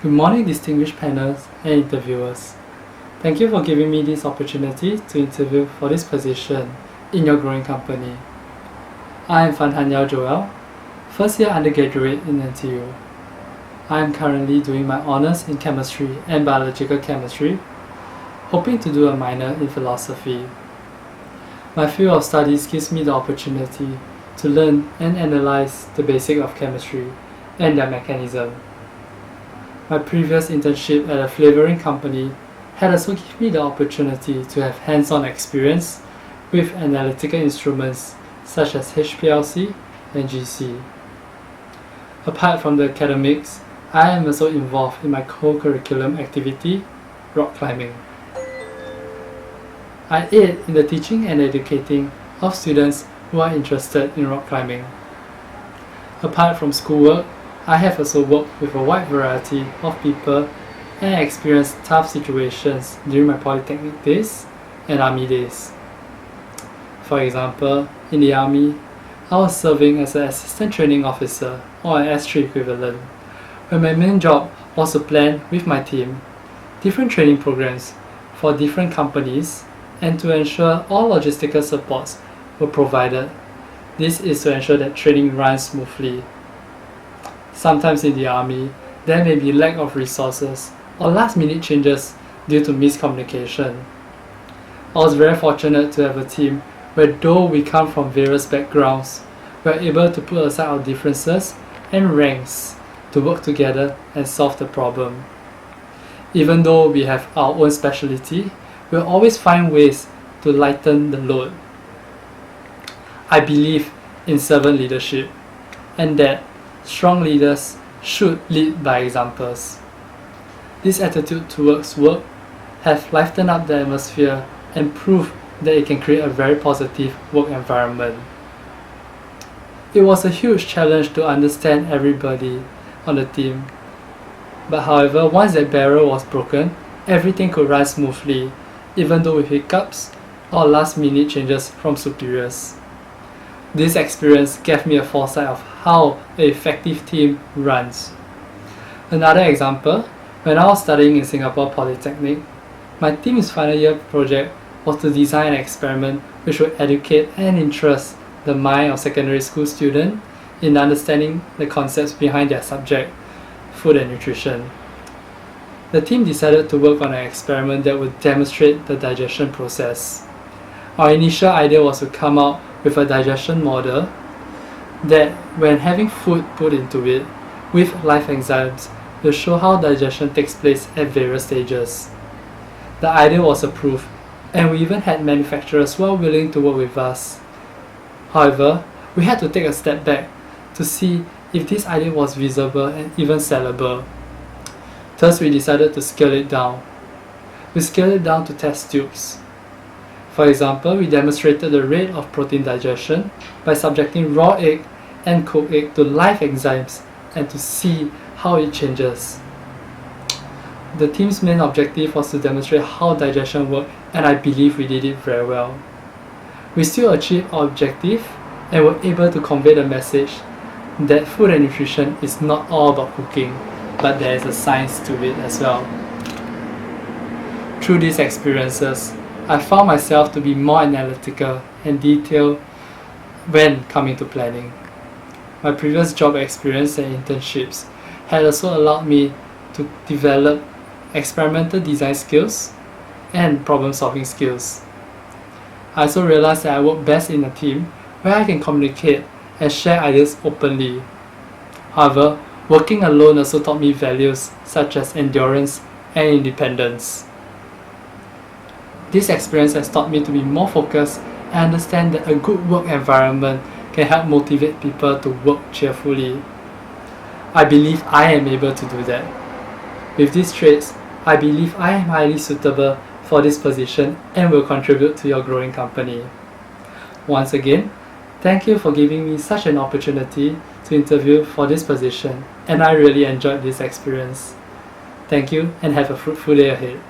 Good morning, distinguished panels and interviewers. Thank you for giving me this opportunity to interview for this position in your growing company. I am Fan Han Yao Joel, first year undergraduate in NTU. I am currently doing my honours in chemistry and biological chemistry, hoping to do a minor in philosophy. My field of studies gives me the opportunity to learn and analyze the basics of chemistry and their mechanism. My previous internship at a flavouring company had also given me the opportunity to have hands-on experience with analytical instruments such as HPLC and GC. Apart from the academics, I am also involved in my co-curriculum activity, rock climbing. I aid in the teaching and educating of students who are interested in rock climbing. Apart from schoolwork, I have also worked with a wide variety of people and experienced tough situations during my polytechnic days and army days. For example, in the army, I was serving as an assistant training officer or an S3 equivalent, where my main job was to plan with my team different training programs for different companies and to ensure all logistical supports were provided. This is to ensure that training runs smoothly. Sometimes in the army, there may be lack of resources or last-minute changes due to miscommunication. I was very fortunate to have a team where, though we come from various backgrounds, we are able to put aside our differences and ranks to work together and solve the problem. Even though we have our own specialty, we'll always find ways to lighten the load. I believe in servant leadership and that strong leaders should lead by examples. This attitude towards work have lightened up the atmosphere and proved that it can create a very positive work environment. It was a huge challenge to understand everybody on the team, but however, once that barrier was broken, everything could run smoothly, even though with hiccups or last-minute changes from superiors. This experience gave me a foresight of how an effective team runs. Another example, when I was studying in Singapore Polytechnic, my team's final year project was to design an experiment which would educate and interest the mind of secondary school students in understanding the concepts behind their subject, food and nutrition. The team decided to work on an experiment that would demonstrate the digestion process. Our initial idea was to come out with a digestion model that, when having food put into it with live enzymes, will show how digestion takes place at various stages. The idea was approved, and we even had manufacturers who were willing to work with us. However, we had to take a step back to see if this idea was visible and even sellable. Thus, we decided to scale it down. We scaled it down to test tubes. For example, we demonstrated the rate of protein digestion by subjecting raw egg and cooked egg to live enzymes and to see how it changes. The team's main objective was to demonstrate how digestion worked, and I believe we did it very well. We still achieved our objective and were able to convey the message that food and nutrition is not all about cooking, but there is a science to it as well. Through these experiences, I found myself to be more analytical and detailed when coming to planning. My previous job experience and internships had also allowed me to develop experimental design skills and problem-solving skills. I also realized that I work best in a team where I can communicate and share ideas openly. However, working alone also taught me values such as endurance and independence. This experience has taught me to be more focused and understand that a good work environment can help motivate people to work cheerfully. I believe I am able to do that. With these traits, I believe I am highly suitable for this position and will contribute to your growing company. Once again, thank you for giving me such an opportunity to interview for this position, and I really enjoyed this experience. Thank you and have a fruitful day ahead.